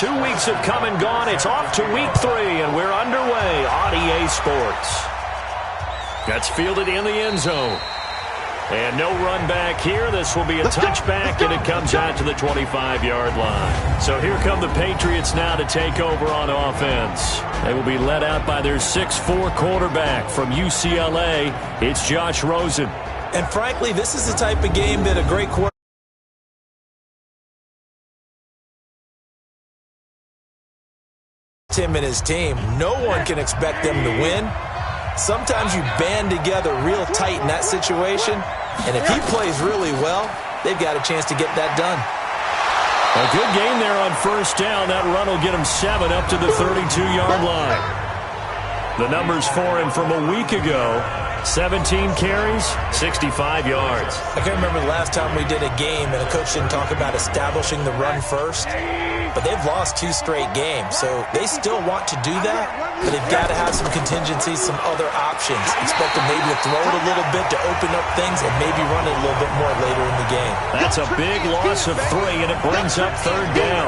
2 weeks have come and gone. It's off to week 3, and we're underway on EA Sports. That's fielded in the end zone. And no run back here. This will be a touchback, and it comes out to the 25-yard line. So here come the Patriots now to take over on offense. They will be led out by their 6'4" quarterback from UCLA. It's Josh Rosen. And frankly, this is the type of game that a great quarterback, him and his team, no one can expect them to win. Sometimes you band together real tight in that situation, and if he plays really well, they've got a chance to get that done. A good game there on first down. That run will get him 7 up to the 32-yard line. The numbers for him from a week ago: 17 carries, 65 yards. I can't remember the last time we did a game and a coach didn't talk about establishing the run first. But they've lost 2 straight games, so they still want to do that, but they've got to have some contingencies, some other options. Expect them maybe to throw it a little bit to open up things and maybe run it a little bit more later in the game. That's a big loss of 3, and it brings up 3rd down.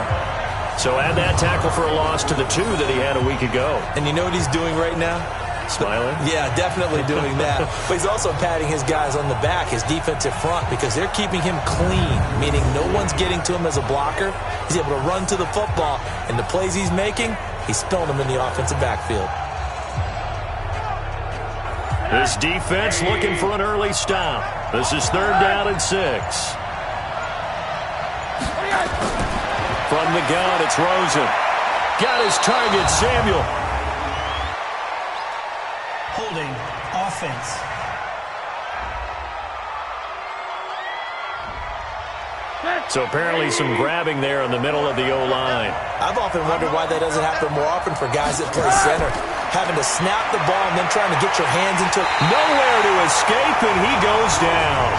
So add that tackle for a loss to the 2 that he had a week ago. And you know what he's doing right now? Smiling? Yeah, definitely doing that. But he's also patting his guys on the back, his defensive front, because they're keeping him clean, meaning no one's getting to him as a blocker. He's able to run to the football, and the plays he's making, he's spilling them in the offensive backfield. This defense looking for an early stop. This is 3rd down and 6. From the gun, it's Rosen. Got his target, Samuel. Holding offense. So apparently some grabbing there in the middle of the O-line. I've often wondered why that doesn't happen more often for guys that play center. Having to snap the ball and then trying to get your hands into it. Nowhere to escape, and he goes down.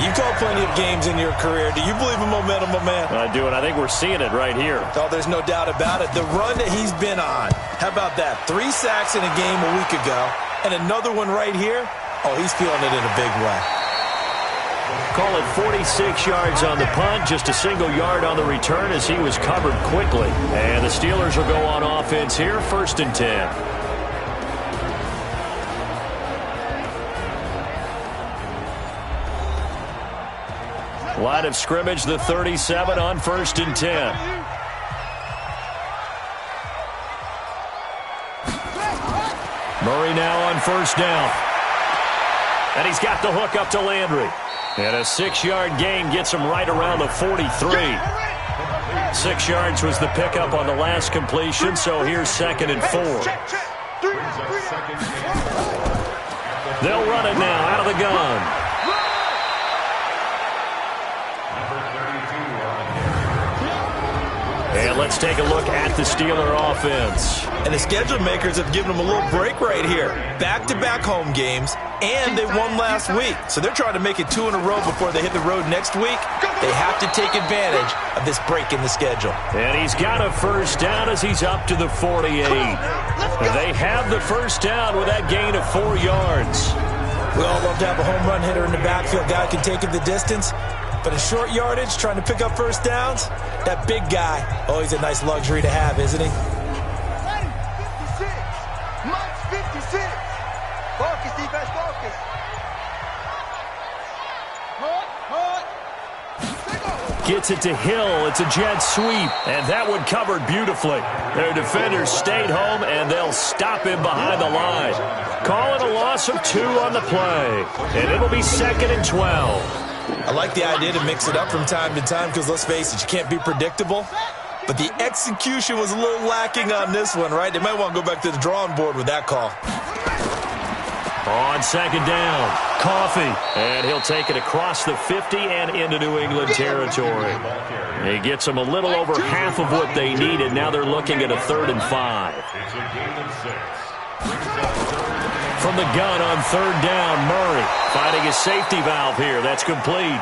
You've called plenty of games in your career. Do you believe in momentum, my man? I do, and I think we're seeing it right here. Oh, there's no doubt about it. The run that he's been on. How about that? 3 sacks in a game a week ago, and another one right here. Oh, he's feeling it in a big way. Call it 46 yards on the punt, just a single yard on the return as he was covered quickly. And the Steelers will go on offense here, 1st and 10. Line of scrimmage, the 37 on 1st and 10. Murray now on 1st down. And he's got the hook up to Landry. And a 6-yard gain gets him right around the 43. 6 yards was the pickup on the last completion, so here's 2nd and 4. They'll run it now out of the gun. And let's take a look at the Steeler offense. And the schedule makers have given them a little break right here. Back-to-back home games, and they won last week. So they're trying to make it 2 in a row before they hit the road next week. They have to take advantage of this break in the schedule. And he's got a 1st down as he's up to the 48. They have the 1st down with that gain of 4 yards. We all love to have a home run hitter in the backfield. Guy can take it the distance. But in short yardage, trying to pick up 1st downs, that big guy, oh, he's a nice luxury to have, isn't he? 56. Mike 56. Focus, defense, focus. Gets it to Hill. It's a jet sweep, and that one covered beautifully. Their defenders stayed home, and they'll stop him behind the line. Call it a loss of 2 on the play, and it'll be 2nd and 12. I like the idea to mix it up from time to time because, let's face it, you can't be predictable. But the execution was a little lacking on this one, right? They might want to go back to the drawing board with that call. On 2nd down, Coffee. And he'll take it across the 50 and into New England territory. He gets them a little over half of what they needed. Now they're looking at a 3rd and 5. From the gun on 3rd down, Murray finding a safety valve here. That's complete.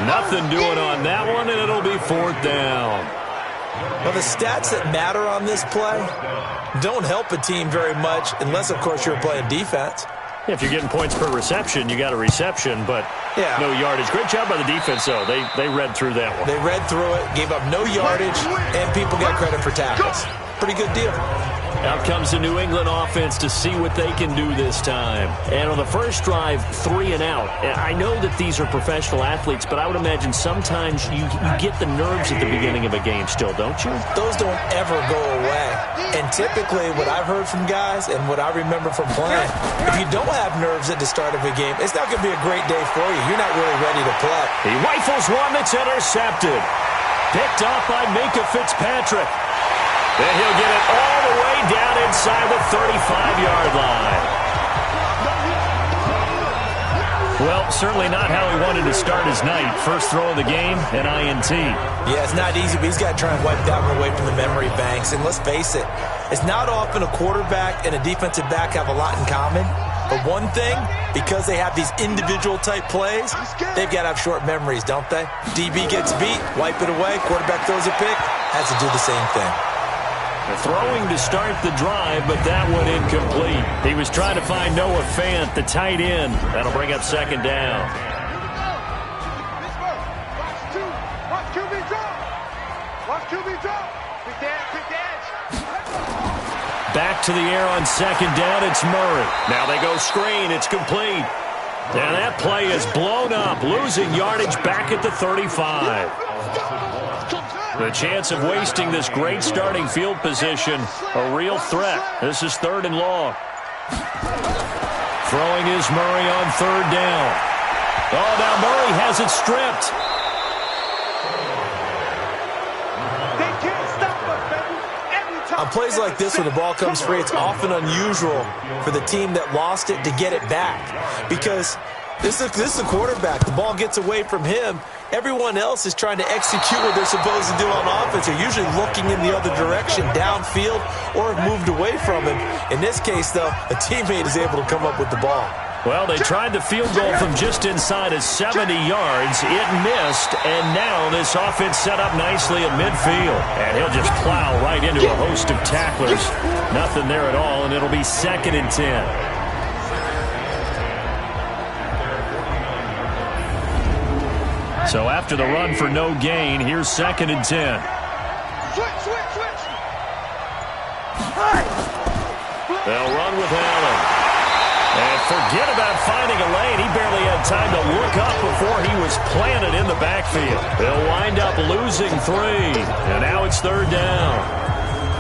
Nothing doing on that one, and it'll be 4th down. Well, the stats that matter on this play don't help a team very much unless, of course, you're playing defense. If you're getting points per reception, you got a reception, but no yardage. Great job by the defense, though. They read through that one. They read through it, gave up no yardage, and people got credit for tackles. Pretty good deal. Out comes the New England offense to see what they can do this time. And on the first drive, 3 and out. I know that these are professional athletes, but I would imagine sometimes you get the nerves at the beginning of a game still, don't you? Those don't ever go away. And typically what I've heard from guys and what I remember from playing, if you don't have nerves at the start of a game, it's not going to be a great day for you. You're not really ready to play. He rifles one that's intercepted. Picked off by Minka Fitzpatrick. Then he'll get it all the way down inside the 35-yard line. Well, certainly not how he wanted to start his night. First throw of the game, an INT. Yeah, it's not easy, but he's got to try and wipe that one away from the memory banks. And let's face it, it's not often a quarterback and a defensive back have a lot in common. But one thing, because they have these individual-type plays, they've got to have short memories, don't they? DB gets beat, wipe it away, quarterback throws a pick, has to do the same thing. Throwing to start the drive, but that one incomplete. He was trying to find Noah Fant, the tight end. That'll bring up second down. Watch QB drop. Watch QB drop. Big dash. Back to the air on second down, it's Murray. Now they go screen, it's complete. And that play is blown up, losing yardage back at the 35. The chance of wasting this great starting field position, a real threat. This is 3rd and long. Throwing is Murray on 3rd down. Oh, now Murray has it stripped. They can't stop us, baby. Every time. On plays like this, when the ball comes free, it's often unusual for the team that lost it to get it back. Because this is a quarterback. The ball gets away from him. Everyone else is trying to execute what they're supposed to do on offense. They're usually looking in the other direction, downfield, or have moved away from him. In this case, though, a teammate is able to come up with the ball. Well, they tried the field goal from just inside of 70 yards. It missed, and now this offense set up nicely at midfield. And he'll just plow right into a host of tacklers. Nothing there at all, and it'll be 2nd and 10. So after the run for no gain, here's 2nd and 10. Switch. They'll run with Allen. And forget about finding a lane. He barely had time to look up before he was planted in the backfield. They'll wind up losing 3. And now it's 3rd down.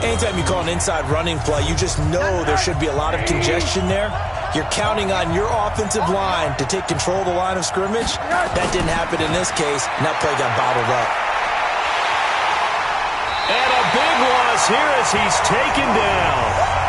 Anytime you call an inside running play, you just know there should be a lot of congestion there. You're counting on your offensive line to take control of the line of scrimmage. That didn't happen in this case, and that play got bottled up. And a big loss here as he's taken down.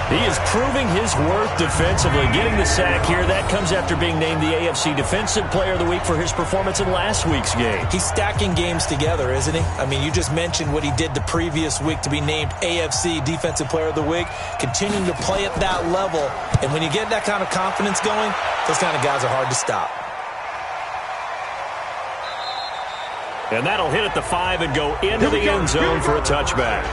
He is proving his worth defensively, getting the sack here. That comes after being named the AFC Defensive Player of the Week for his performance in last week's game. He's stacking games together, isn't he? I mean, you just mentioned what he did the previous week to be named AFC Defensive Player of the Week, continuing to play at that level. And when you get that kind of confidence going, those kind of guys are hard to stop. And that'll hit at the 5 and go into the end zone for a touchback.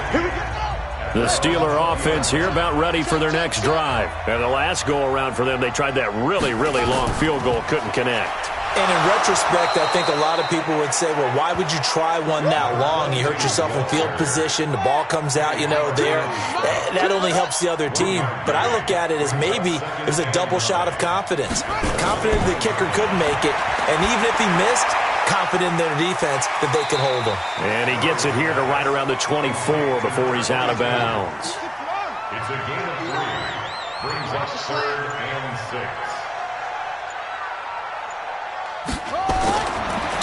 The Steeler offense here about ready for their next drive. And the last go-around for them, they tried that really, really long field goal, couldn't connect. And in retrospect, I think a lot of people would say, well, why would you try one that long? You hurt yourself in field position. The ball comes out, there. That only helps the other team. But I look at it as maybe it was a double shot of confidence. Confident the kicker could make it. And even if he missed, confident in their defense that they can hold him. And he gets it here to right around the 24 before he's out of bounds. It's a gain of 3. Brings us 3rd and 6.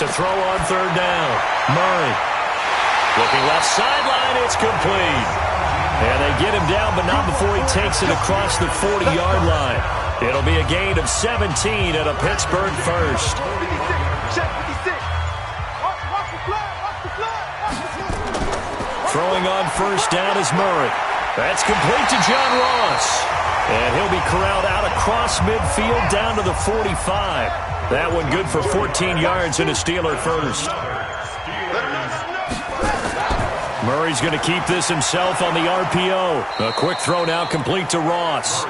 To throw on 3rd down, Murray. Looking left sideline, it's complete. And they get him down, but not before he takes it across the 40-yard line. It'll be a gain of 17 at a Pittsburgh first. Throwing on 1st down is Murray. That's complete to John Ross. And he'll be corralled out across midfield down to the 45. That one good for 14 yards and a Steeler first. Murray's going to keep this himself on the RPO. A quick throw now complete to Ross.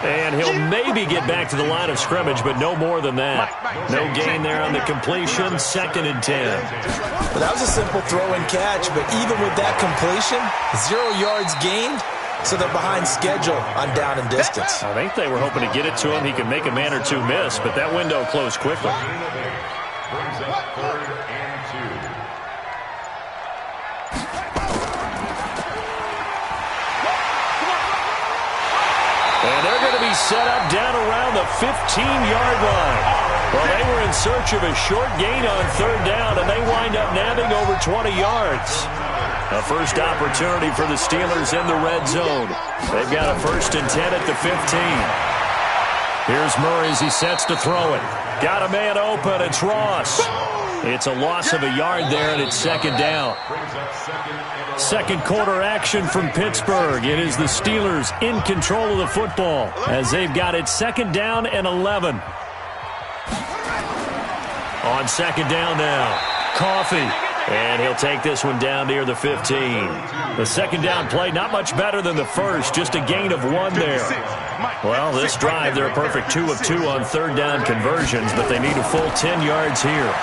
And he'll maybe get back to the line of scrimmage, but no more than that. No gain there on the completion, 2nd and 10. Well, that was a simple throw and catch, but even with that completion, 0 yards gained, so they're behind schedule on down and distance. I think they were hoping to get it to him. He could make a man or two miss, but that window closed quickly. Brings up 3rd and 2. And they're going to be set up down around the 15-yard line. Well, they were in search of a short gain on 3rd down, and they wind up nabbing over 20 yards. A first opportunity for the Steelers in the red zone. They've got a 1st and 10 at the 15. Here's Murray as he sets to throw it. Got a man open. It's Ross. It's a loss of a yard there, and it's 2nd down. Second quarter action from Pittsburgh. It is the Steelers in control of the football as they've got it 2nd down and 11. On 2nd down now, Coffee. And he'll take this one down near the 15. The 2nd down play, not much better than the first, just a gain of 1 there. Well, this drive, they're a perfect 2 of 2 on 3rd down conversions, but they need a full 10 yards here.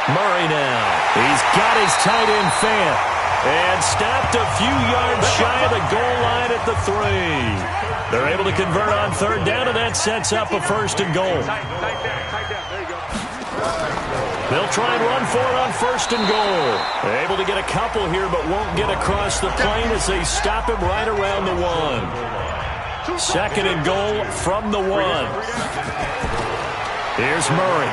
Murray now. He's got his tight end fan. And stopped a few yards shy of the goal line at the 3. They're able to convert on 3rd down, and that sets up a 1st and goal. They'll try and run for it on 1st and goal. They're able to get a couple here, but won't get across the plane as they stop him right around the 1. 2nd and goal from the 1. Here's Murray.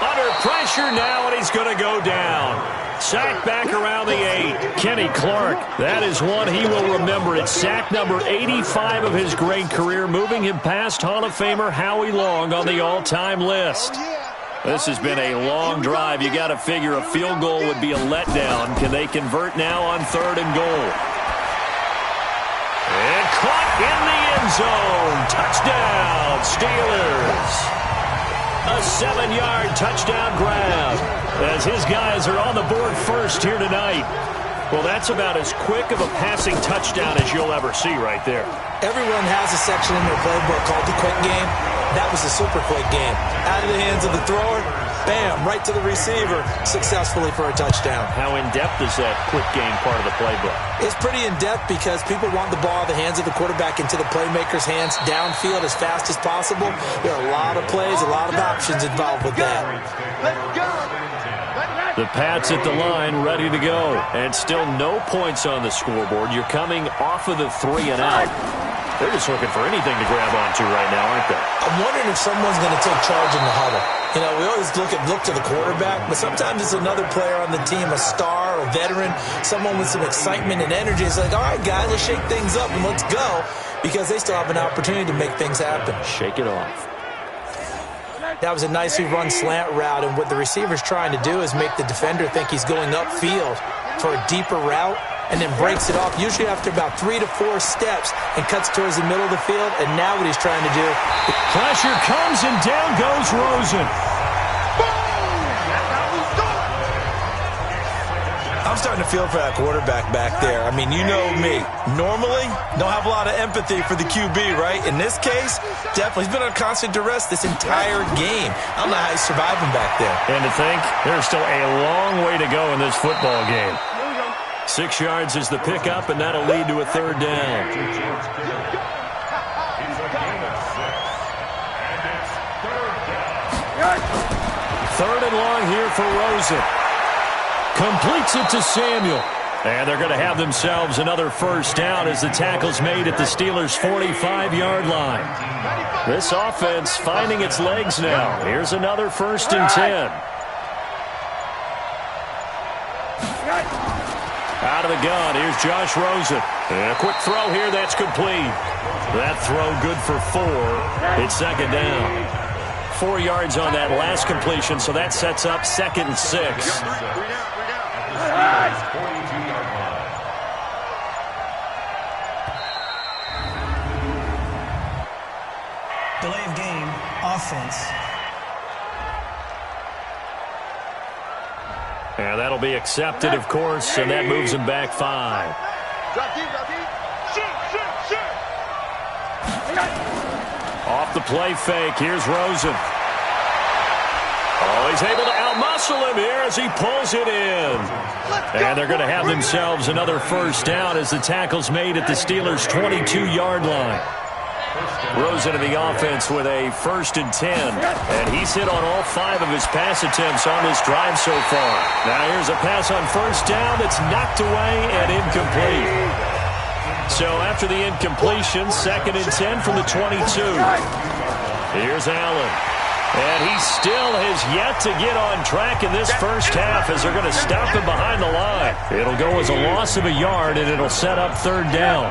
Under pressure now, and he's going to go down. Sack back around the 8. Kenny Clark, that is one he will remember. It's sack number 85 of his great career, moving him past Hall of Famer Howie Long on the all-time list. This has been a long drive. You got to figure a field goal would be a letdown. Can they convert now on 3rd and goal? And caught in the end zone. Touchdown, Steelers. A 7-yard touchdown grab as his guys are on the board first here tonight. Well, that's about as quick of a passing touchdown as you'll ever see right there. Everyone has a section in their playbook called the quick game. That was a super quick game. Out of the hands of the thrower, bam, right to the receiver, successfully for a touchdown. How in-depth is that quick game part of the playbook? It's pretty in-depth because people want the ball in the hands of the quarterback into the playmaker's hands downfield as fast as possible. There are a lot of plays, a lot of options involved with that. Let's go. The Pats at the line, ready to go. And still no points on the scoreboard. You're coming off of the 3 and out. They're just looking for anything to grab onto right now, aren't they? I'm wondering if someone's going to take charge in the huddle. You know, we always look to the quarterback, but sometimes it's another player on the team, a star, a veteran, someone with some excitement and energy. It's like, all right, guys, let's shake things up and let's go, because they still have an opportunity to make things happen. Shake it off. That was a nicely run slant route, and what the receiver's trying to do is make the defender think he's going upfield for a deeper route, and then breaks it off, usually after about 3 to 4 steps, and cuts towards the middle of the field. And now what he's trying to do. Pressure comes, and down goes Rosen. I'm starting to feel for that quarterback back there. I mean, you know me. Normally, don't have a lot of empathy for the QB, right? In this case, definitely. He's been on constant duress this entire game. I don't know how he's surviving back there. And to think, there's still a long way to go in this football game. 6 yards is the pickup, and that'll lead to a 3rd down. 3rd and long here for Rosen. Completes it to Samuel. And they're going to have themselves another 1st down as the tackle's made at the Steelers' 45-yard line. This offense finding its legs now. Here's another 1st and 10. Out of the gun, here's Josh Rosen. And a quick throw here, that's complete. That throw good for 4. It's 2nd down. 4 yards on that last completion, so that sets up 2nd and 6. Delay of game, offense. And that'll be accepted, of course, and that moves him back 5. Off the play fake, here's Rosen. Oh, he's able to outmuscle him here as he pulls it in. And they're going to have themselves another first down as the tackle's made at the Steelers' 22-yard line. Rosen in the offense with a 1st and 10. And he's hit on all 5 of his pass attempts on this drive so far. Now here's a pass on first down that's knocked away and incomplete. So after the incompletion, 2nd and 10 from the 22. Here's Allen. And he still has yet to get on track in this first half as they're going to stop him behind the line. It'll go as a loss of a yard, and it'll set up 3rd down.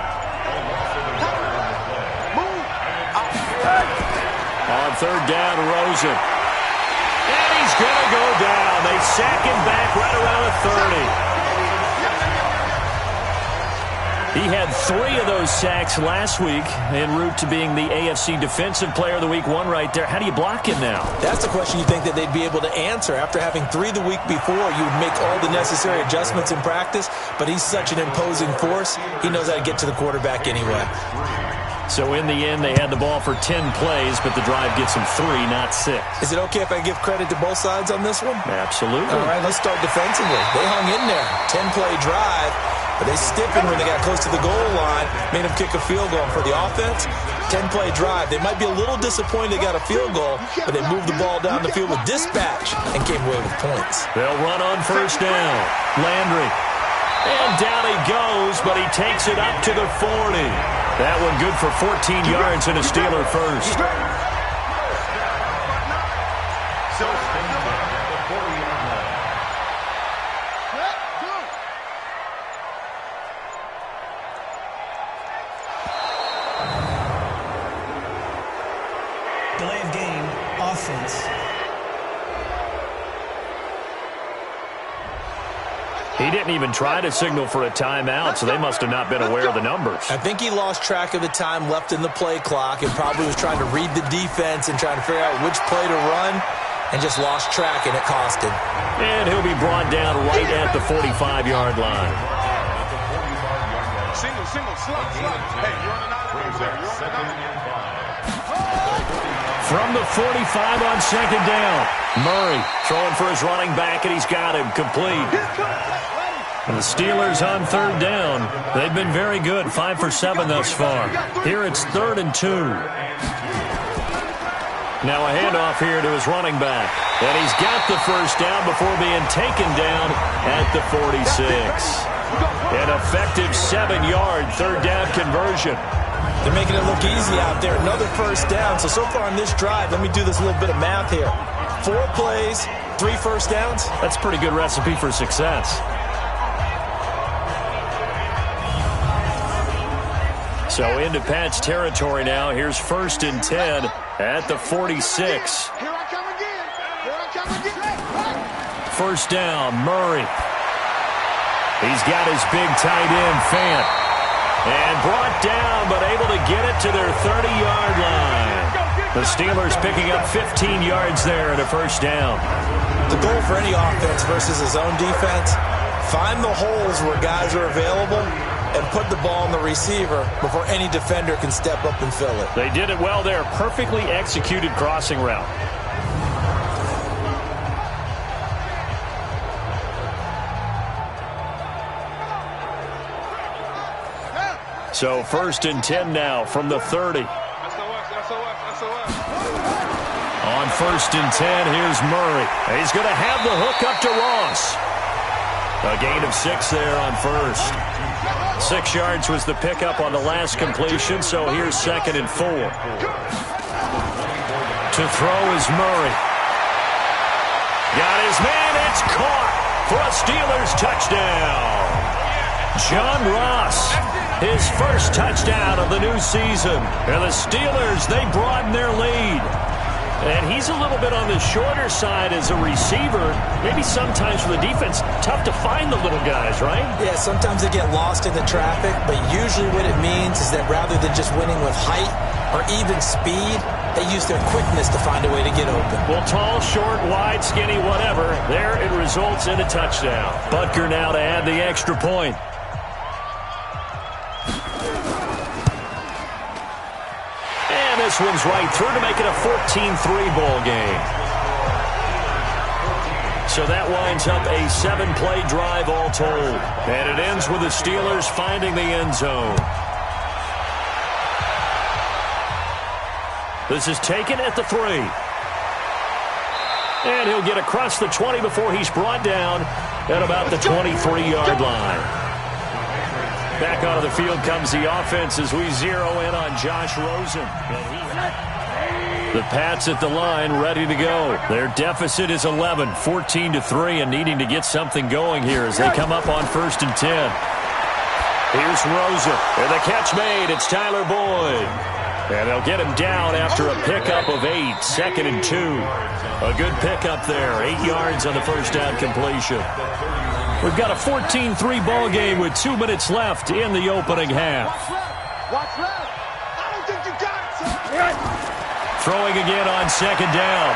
On 3rd down, Rosen. And he's going to go down. They sack him back right around the 30. He had 3 of those sacks last week en route to being the AFC Defensive Player of the Week 1 right there. How do you block him now? That's the question you think that they'd be able to answer. After having 3 the week before, you would make all the necessary adjustments in practice, but he's such an imposing force, he knows how to get to the quarterback anyway. So in the end, they had the ball for 10 plays, but the drive gets them 3, not 6. Is it okay if I give credit to both sides on this one? Absolutely. All right, let's start defensively. They hung in there. 10-play drive. But they stiffened when they got close to the goal line, made them kick a field goal. For the offense, 10-play drive. They might be a little disappointed they got a field goal, but they moved the ball down the field with dispatch and came away with points. They'll run on first down. Landry. And down he goes, but he takes it up to the 40. That one good for 14 yards and a Steeler first. Delay of game, offense. He didn't even try to signal for a timeout, so they must have not been aware of the numbers. I think he lost track of the time left in the play clock and probably was trying to read the defense and trying to figure out which play to run and just lost track, and it cost him. And he'll be brought down right at the 45-yard line. Single, slot. Hey, you're on an From the 45 on 2nd down. Murray throwing for his running back, and he's got him complete. And the Steelers on 3rd down. They've been very good, 5 for 7 thus far. Here it's 3rd and 2. Now a handoff here to his running back. And he's got the first down before being taken down at the 46. An effective 7-yard 3rd down conversion. They're making it look easy out there. Another first down. So far on this drive, let me do this little bit of math here. 4 plays, 3 first downs. That's a pretty good recipe for success. So into Pat's territory now. Here's 1st and 10 at the 46. Here I come again. First down, Murray. He's got his big tight end, Fant. And brought down, but able to get it to their 30-yard line. The Steelers picking up 15 yards there at a first down. The goal for any offense versus his own defense, find the holes where guys are available and put the ball on the receiver before any defender can step up and fill it. They did it well there. Perfectly executed crossing route. So 1st and 10 now from the 30. On 1st and 10, here's Murray. He's going to have the hook up to Ross. A gain of 6 there on 1st. 6 yards was the pickup on the last completion, so here's 2nd and 4. To throw is Murray. Got his man, it's caught for a Steelers touchdown. John Ross, his first touchdown of the new season. And the Steelers, they broaden their lead. And he's a little bit on the shorter side as a receiver. Maybe sometimes for the defense, tough to find the little guys, right? Yeah, sometimes they get lost in the traffic, but usually what it means is that rather than just winning with height or even speed, they use their quickness to find a way to get open. Well, tall, short, wide, skinny, whatever, there it results in a touchdown. Butker now to add the extra point. And this one's right through to make it a 14-3 ball game. So that winds up a 7-play drive all told. And it ends with the Steelers finding the end zone. This is taken at the 3. And he'll get across the 20 before he's brought down at about the 23-yard line. Back onto the field comes the offense as we zero in on Josh Rosen. The Pats at the line ready to go. Their deficit is 11, 14-3, and needing to get something going here as they come up on 1st and 10. Here's Rosen. And the catch made. It's Tyler Boyd. And they'll get him down after a pickup of 8, 2nd and 2. A good pickup there, 8 yards on the first down completion. We've got a 14-3 ball game with 2 minutes left in the opening half. Watch left. I don't think you got it. Throwing again on 2nd down.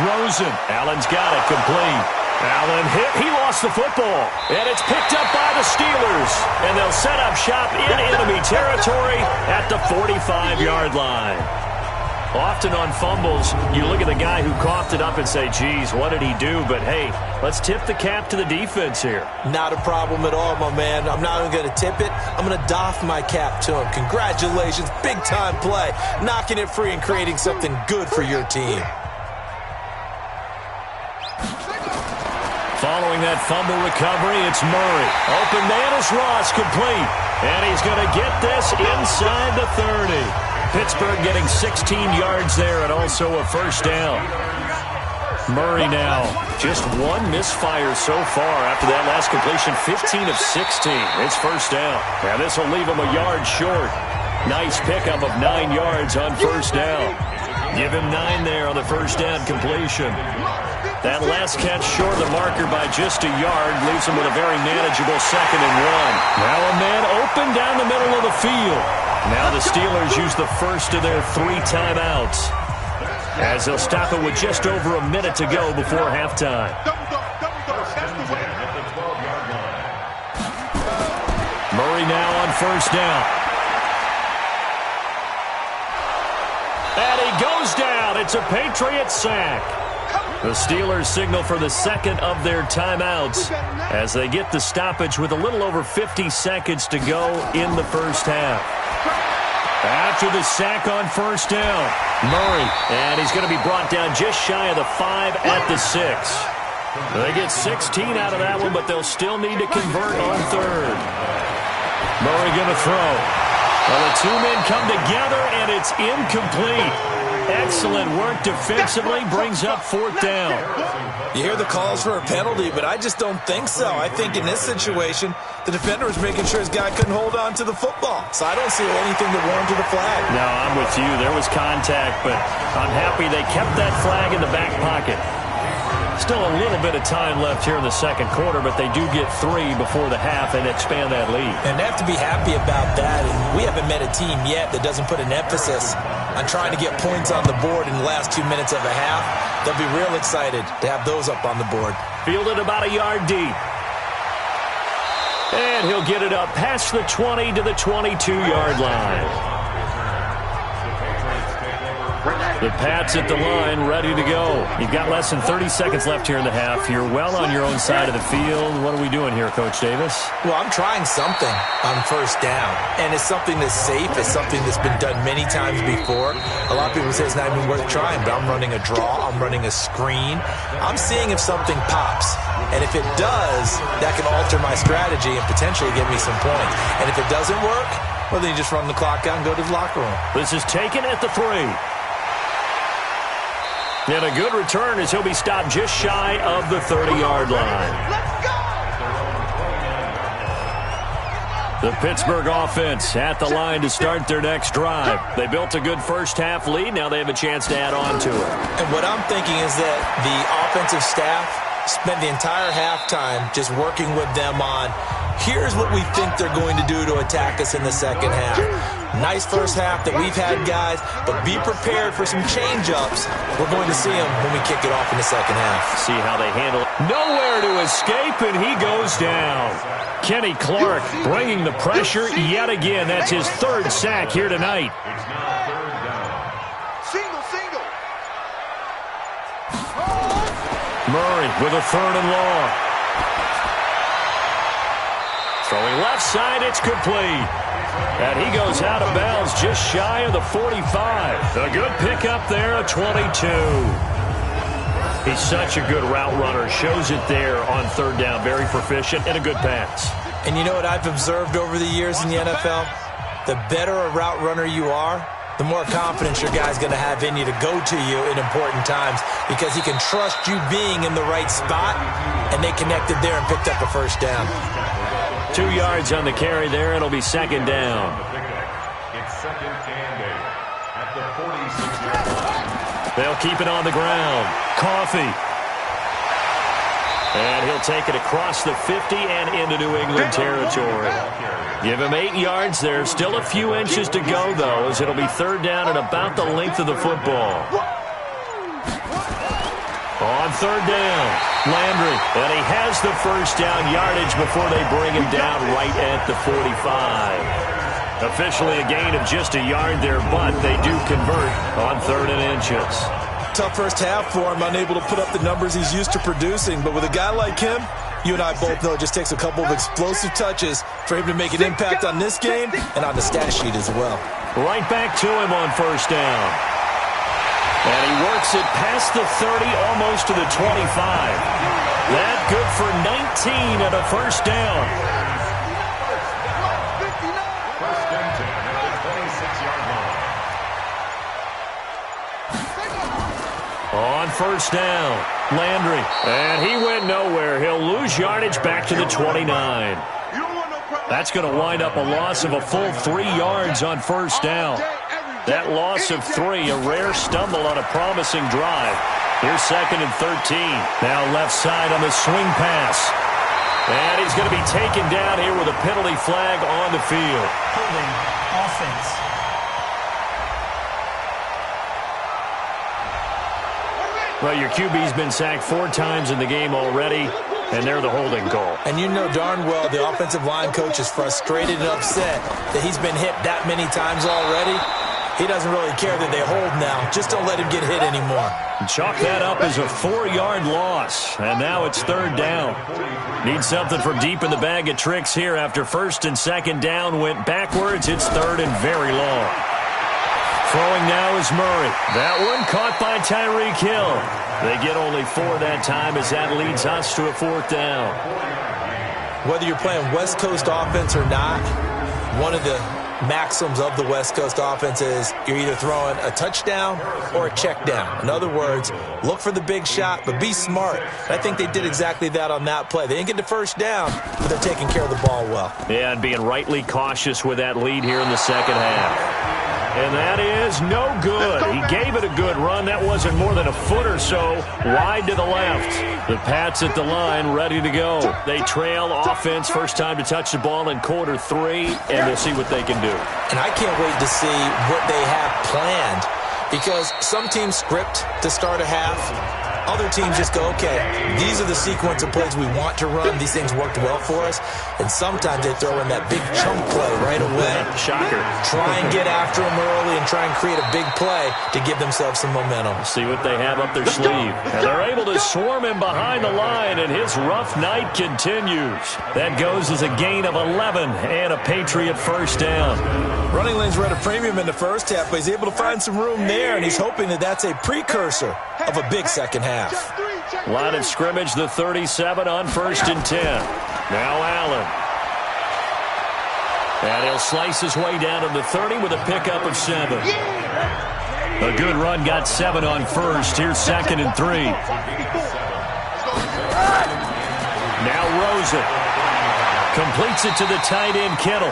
Rosen. Allen's got it complete. Allen hit. He lost the football. And it's picked up by the Steelers. And they'll set up shop in enemy territory at the 45-yard line. Often on fumbles, you look at the guy who coughed it up and say, geez, what did he do? But, hey, let's tip the cap to the defense here. Not a problem at all, my man. I'm not even going to tip it. I'm going to doff my cap to him. Congratulations. Big-time play. Knocking it free and creating something good for your team. Following that fumble recovery, it's Murray. Open man is Ross, complete. And he's going to get this inside the 30. Pittsburgh getting 16 yards there and also a first down. Murray now, just one misfire so far after that last completion, 15 of 16. It's first down. Now this will leave him a yard short. Nice pickup of 9 yards on first down. Give him 9 there on the first down completion. That last catch short of the marker by just a yard leaves him with a very manageable 2nd and 1. Now a man open down the middle of the field. Now the Steelers use the first of their 3 timeouts as they'll stop it with just over a minute to go before halftime. Murray now on first down. And he goes down. It's a Patriot sack. The Steelers signal for the 2nd of their timeouts as they get the stoppage with a little over 50 seconds to go in the first half. After the sack on first down, Murray, and he's going to be brought down just shy of the 5 at the 6. They get 16 out of that one, but they'll still need to convert on 3rd. Murray going to throw. Well, the 2 men come together, and it's incomplete. Excellent work defensively, brings up 4th down. You hear the calls for a penalty, but I just don't think so. I think in this situation, the defender was making sure his guy couldn't hold on to the football. So I don't see anything that warranted a flag. No, I'm with you. There was contact, but I'm happy they kept that flag in the back pocket. Still a little bit of time left here in the 2nd quarter, but they do get 3 before the half and expand that lead. And they have to be happy about that. And we haven't met a team yet that doesn't put an emphasis on trying to get points on the board in the last 2 minutes of a half. They'll be real excited to have those up on the board. Fielded about a yard deep. And he'll get it up past the 20 to the 22-yard line. The Pats at the line, ready to go. You've got less than 30 seconds left here in the half. You're well on your own side of the field. What are we doing here, Coach Davis? Well, I'm trying something on first down. And it's something that's safe. It's something that's been done many times before. A lot of people say it's not even worth trying, but I'm running a draw. I'm running a screen. I'm seeing if something pops. And if it does, that can alter my strategy and potentially give me some points. And if it doesn't work, well, then you just run the clock out and go to the locker room. This is taken at the 3. And a good return as he'll be stopped just shy of the 30-yard line. The Pittsburgh offense at the line to start their next drive. They built a good first-half lead. Now they have a chance to add on to it. And what I'm thinking is that the offensive staff spent the entire halftime just working with them on, here's what we think they're going to do to attack us in the second half. Nice first half that we've had, guys, but be prepared for some change-ups. We're going to see them when we kick it off in the second half. See how they handle it. Nowhere to escape, and he goes down. Kenny Clark bringing the pressure yet again. That's his third sack here tonight. It's now third down. Single. Murray with a third and long. Throwing left side, it's complete. And he goes out of bounds just shy of the 45. A good pickup there, a 22. He's such a good route runner. Shows it there on third down. Very proficient and a good pass. And you know what I've observed over the years in the NFL? The better a route runner you are, the more confidence your guy's going to have in you to go to you in important times because he can trust you being in the right spot, and they connected there and picked up a first down. 2 yards on the carry there. It'll be second down. It's second and 8 at the 46-yard line. They'll keep it on the ground. Coffee. And he'll take it across the 50 and into New England territory. Give him 8 yards there. Still a few inches to go, though, as it'll be third down at about the length of the football. On third down, Landry. And he has the first down yardage before they bring him down right at the 45. Officially a gain of just a yard there, but they do convert on third and inches. Tough first half for him, unable to put up the numbers he's used to producing. But with a guy like him, you and I both know it just takes a couple of explosive touches for him to make an impact on this game and on the stat sheet as well. Right back to him on first down. And he works it past the 30, almost to the 25. That good for 19 at a first down. First and 10 at the 26-yard line. On first down, Landry. And he went nowhere. He'll lose yardage back to the 29. That's going to wind up a loss of a full 3 yards on first down. That loss of 3, a rare stumble on a promising drive. Here's second and 13. Now left side on the swing pass. And he's going to be taken down here with a penalty flag on the field. Holding offense. Well, your QB's been sacked 4 times in the game already, and they're the holding call. And you know darn well the offensive line coach is frustrated and upset that he's been hit that many times already. He doesn't really care that they hold now. Just don't let him get hit anymore. Chalk that up as a 4-yard loss. And now it's third down. Need something from deep in the bag of tricks here after first and second down went backwards. It's third and very long. Throwing now is Murray. That one caught by Tyreek Hill. They get only 4 that time as that leads us to a fourth down. Whether you're playing West Coast offense or not, one of the maxims of the West Coast offense is you're either throwing a touchdown or a check down. In other words, look for the big shot, but be smart. And I think they did exactly that on that play. They didn't get the first down, but they're taking care of the ball well. Yeah, and being rightly cautious with that lead here in the second half. And that is no good. He gave it a good run. That wasn't more than a foot or so wide to the left. The Pats at the line ready to go. They trail offense, first time to touch the ball in quarter 3, and we'll see what they can do. And I can't wait to see what they have planned, because some teams script to start a half. Other teams just go, okay, these are the sequence of plays we want to run. These things worked well for us. And sometimes they throw in that big chunk play right away. Shocker. Try and get after them early and try and create a big play to give themselves some momentum. See what they have up their sleeve. And they're able to swarm him behind the line, and his rough night continues. That goes as a gain of 11 and a Patriot first down. Running lanes were at a premium in the first half, but he's able to find some room there, and he's hoping that that's a precursor of a big second half. Line of scrimmage, the 37 on first and 10. Now Allen. And he'll slice his way down to the 30 with a pickup of 7. A good run, got 7 on first. Here's second and 3. Now Rosen. Completes it to the tight end, Kittle.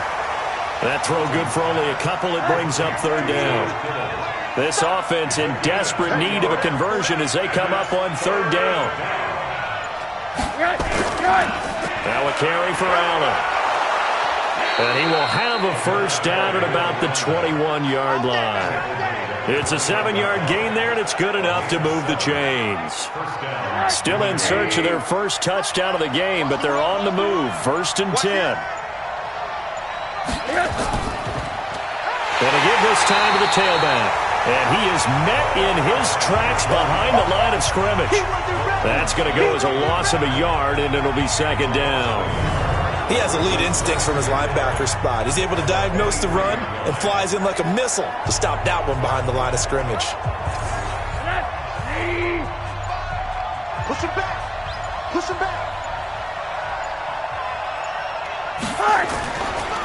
That throw good for only a couple. It brings up third down. This offense in desperate need of a conversion as they come up on third down. Now a carry for Allen. And he will have a first down at about the 21-yard line. It's a 7-yard gain there, and it's good enough to move the chains. Still in search of their first touchdown of the game, but they're on the move. 1st and 10. Going to give this time to the tailback. And he is met in his tracks behind the line of scrimmage. That's going to go as a loss of a yard, and it'll be 2nd down. He has elite instincts from his linebacker spot. He's able to diagnose the run and flies in like a missile to stop that one behind the line of scrimmage. Push him back. Push him back.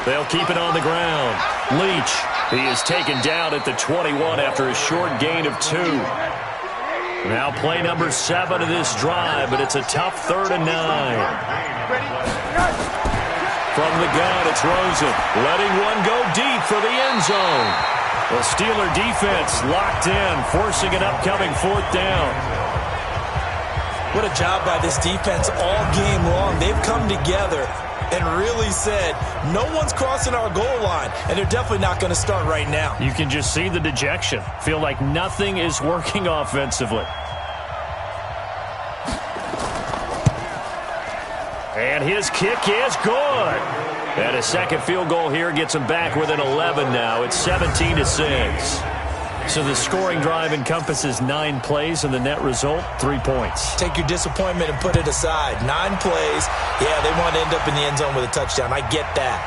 They'll keep it on the ground. Leach, he is taken down at the 21 after a short gain of 2. Now play number 7 of this drive, but it's a tough 3rd and 9. From the gun, it's Rosen, letting one go deep for the end zone. The Steeler defense locked in, forcing an upcoming 4th down. What a job by this defense all game long. They've come together and really said, no one's crossing our goal line, and they're definitely not going to start right now. You can just see the dejection. Feel like nothing is working offensively. And his kick is good. And a second field goal here gets him back within 11 now. It's 17-6. So the scoring drive encompasses 9 plays, and the net result, 3 points. Take your disappointment and put it aside. 9 plays. Yeah, they want to end up in the end zone with a touchdown. I get that.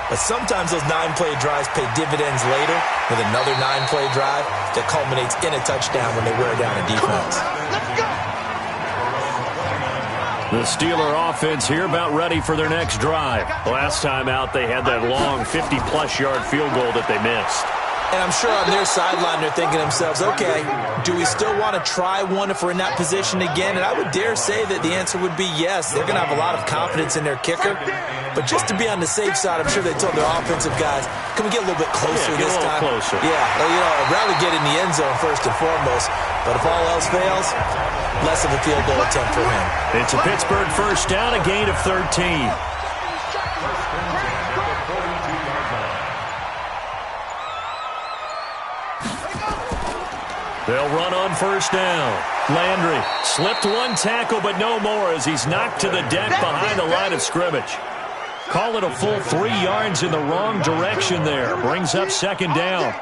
But sometimes those 9-play drives pay dividends later with another 9-play drive that culminates in a touchdown when they wear down a defense. Let's go. The Steeler offense here about ready for their next drive. Last time out, they had that long 50-plus yard field goal that they missed. And I'm sure on their sideline they're thinking to themselves, okay, do we still want to try one if we're in that position again? And I would dare say that the answer would be yes. They're going to have a lot of confidence in their kicker. But just to be on the safe side, I'm sure they told their offensive guys, can we get a little bit closer this time? Closer. Yeah, well, I'd rather get in the end zone first and foremost. But if all else fails, less of a field goal attempt for him. It's a Pittsburgh first down, a gain of 13. They'll run on first down. Landry slipped one tackle, but no more as he's knocked to the deck behind the line of scrimmage. Call it a full 3 yards in the wrong direction there. Brings up 2nd down.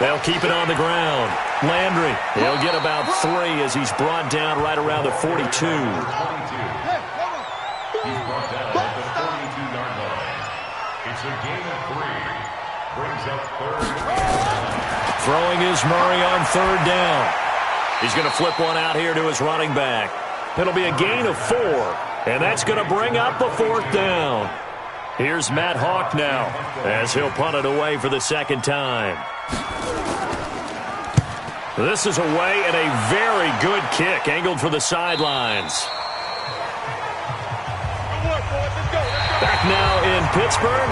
They'll keep it on the ground. Landry, he'll get about 3 as he's brought down right around the 42. He's brought down at the 42-yard line. It's a gain of 3. Brings up 3rd and 9. Throwing is Murray on 3rd down. He's going to flip one out here to his running back. It'll be a gain of 4, and that's going to bring up a 4th down. Here's Matt Hawk now as he'll punt it away for the 2nd time. This is away and a very good kick angled for the sidelines. Back now in Pittsburgh.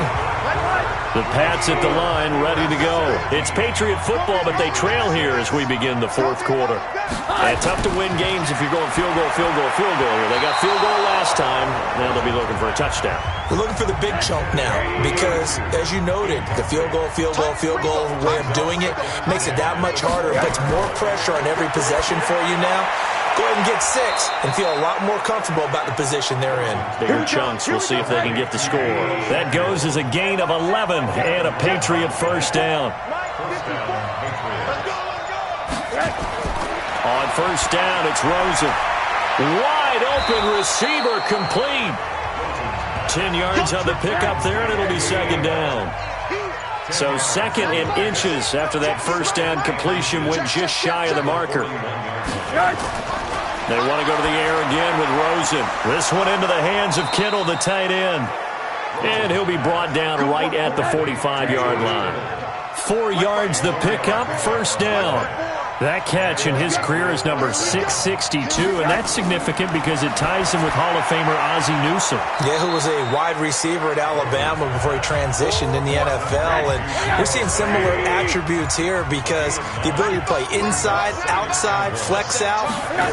The Pats at the line, ready to go. It's Patriot football, but they trail here as we begin the 4th quarter. And tough to win games if you're going field goal, field goal, field goal. They got field goal last time. Now they'll be looking for a touchdown. They're looking for the big chunk now because, as you noted, the field goal way of doing it makes it that much harder. It puts more pressure on every possession for you now. Go ahead and get 6 and feel a lot more comfortable about the position they're in. Bigger chunks. We'll see if they can get the score. That goes as a gain of 11 and a Patriot first down. On first down, it's Rosen. Wide open receiver complete. 10 yards on the pickup there, and it'll be 2nd down. So 2nd and inches after that first down completion went just shy of the marker. They want to go to the air again with Rosen. This one into the hands of Kittle, the tight end. And he'll be brought down right at the 45-yard line. 4 yards the pickup, first down. That catch in his career is number 662, and that's significant because it ties him with Hall of Famer Ozzie Newsome. Yeah, who was a wide receiver at Alabama before he transitioned in the NFL. And we're seeing similar attributes here because the ability to play inside, outside, flex out,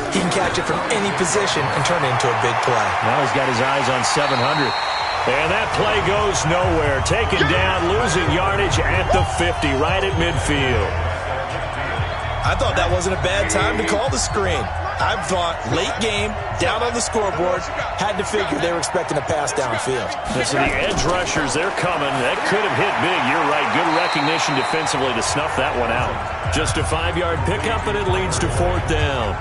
he can catch it from any position and turn it into a big play. Now he's got his eyes on 700. And that play goes nowhere. Taken down, losing yardage at the 50, right at midfield. I thought that wasn't a bad time to call the screen. I thought late game, down on the scoreboard, had to figure they were expecting a pass downfield. So the edge rushers, they're coming. That could have hit big. You're right. Good recognition defensively to snuff that one out. Just a 5-yard pickup, and it leads to 4th down.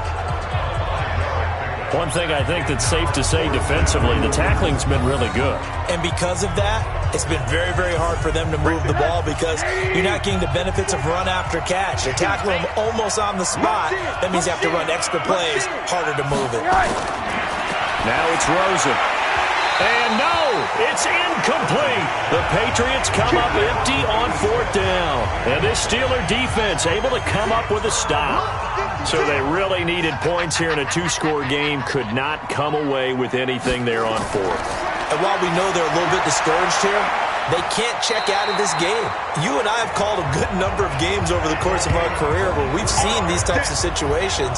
One thing I think that's safe to say defensively, the tackling's been really good. And because of that, it's been very, very hard for them to move the ball because you're not getting the benefits of run after catch. They're tackling them almost on the spot. That means you have to run extra plays, harder to move it. Now it's Rosen. And no, it's incomplete. The Patriots come up empty on 4th down. And this Steeler defense able to come up with a stop. So they really needed points here in a 2-score game. Could not come away with anything there on 4th. And while we know they're a little bit discouraged here, they can't check out of this game. You and I have called a good number of games over the course of our career where we've seen these types of situations.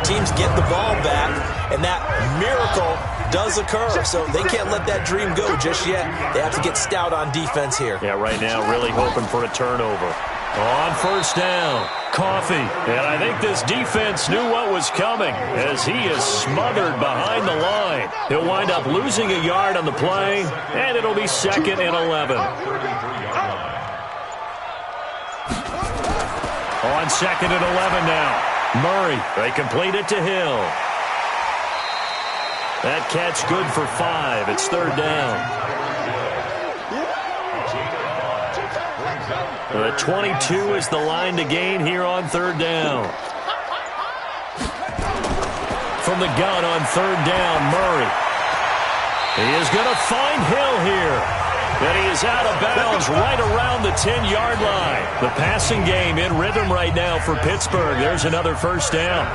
Teams get the ball back, and that miracle does occur. So they can't let that dream go just yet. They have to get stout on defense here. Yeah, right now really hoping for a turnover. On 1st down, Coffee. And I think this defense knew what was coming as he is smothered behind the line. He'll wind up losing a yard on the play, and it'll be 2nd and 11. On 2nd and 11 now. Murray, they complete it to Hill. That catch good for 5. It's 3rd down. The 22 is the line to gain here on 3rd down. From the gun on 3rd down, Murray. He is going to find Hill here. And he is out of bounds right around the 10-yard line. The passing game in rhythm right now for Pittsburgh. There's another 1st down.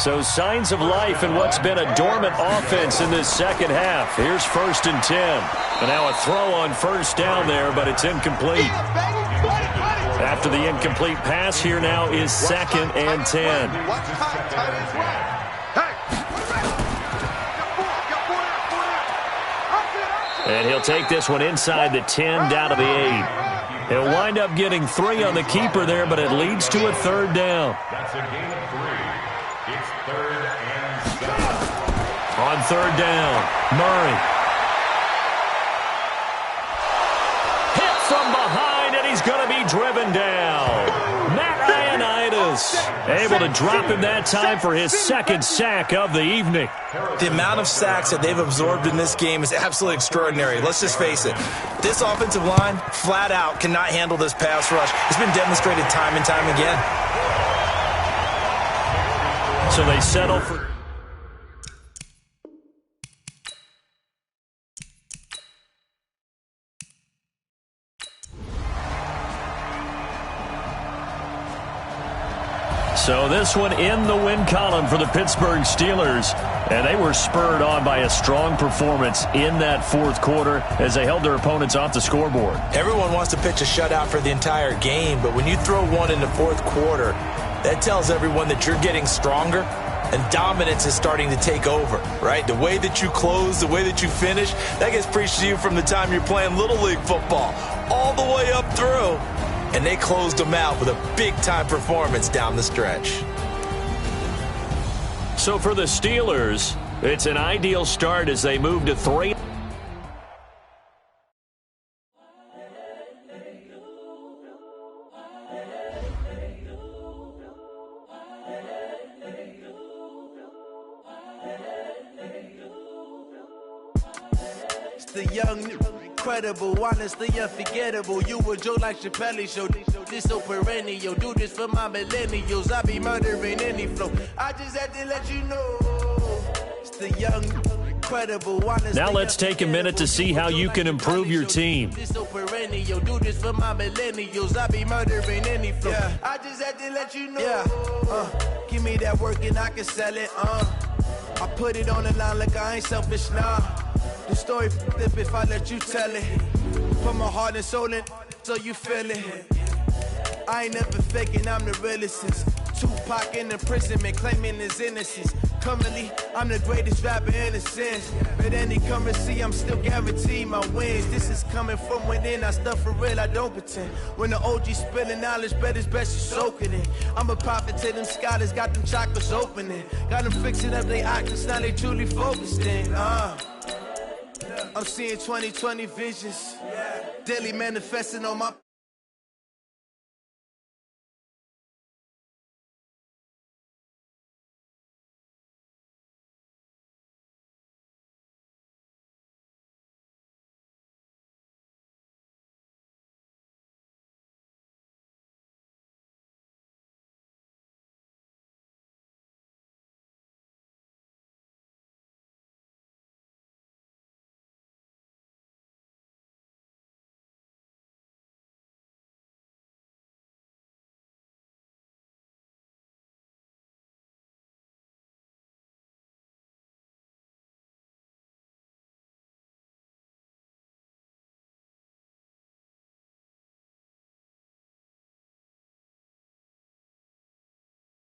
So signs of life in what's been a dormant offense in this second half. Here's 1st and 10. And now a throw on 1st down there, but it's incomplete. After the incomplete pass, here now is 2nd and 10. And he'll take this one inside the 10, down to the 8. He'll wind up getting 3 on the keeper there, but it leads to a 3rd down. That's a gain of 3. It's 3rd and 7. On 3rd down, Murray. Hit from behind, and he's going to be driven down. Matt Ioannidis able to drop him that time for his 2nd sack of the evening. The amount of sacks that they've absorbed in this game is absolutely extraordinary. Let's just face it. This offensive line, flat out, cannot handle this pass rush. It's been demonstrated time and time again. So they settle for... So this one in the win column for the Pittsburgh Steelers. And they were spurred on by a strong performance in that 4th quarter as they held their opponents off the scoreboard. Everyone wants to pitch a shutout for the entire game, but when you throw one in the 4th quarter, that tells everyone that you're getting stronger and dominance is starting to take over, right? The way that you close, the way that you finish, that gets preached to you from the time you're playing Little League football all the way up through. And they closed them out with a big-time performance down the stretch. So for the Steelers, it's an ideal start as they move to 3. It's the young, incredible, honestly unforgettable. You a joke like Chappelle Show. This so perennial. Do this for my millennials. I be murdering any flow. I just had to let you know. It's the young, incredible. Now let's take a minute to see how you can improve your team. Do this for my millennials. I be murdering any flow. Yeah. I just had to let you know. Yeah. Give me that work and I can sell it. I put it on the line like I ain't selfish, nah. The story flip if I let you tell it. Put my heart and soul in so you feel it. I ain't never faking, I'm the realest since Tupac in imprisonment, claiming his innocence. Currently, I'm the greatest rapper in a sense. But any currency, I'm still guaranteed my wins. This is coming from within, I stuff for real, I don't pretend. When the OG spilling knowledge, bet it's best you soak it in. I'm a prophet to them scholars, got them chakras opening. Got them fixing up their actions, now they truly focused in. I'm seeing 2020 visions, daily manifesting on my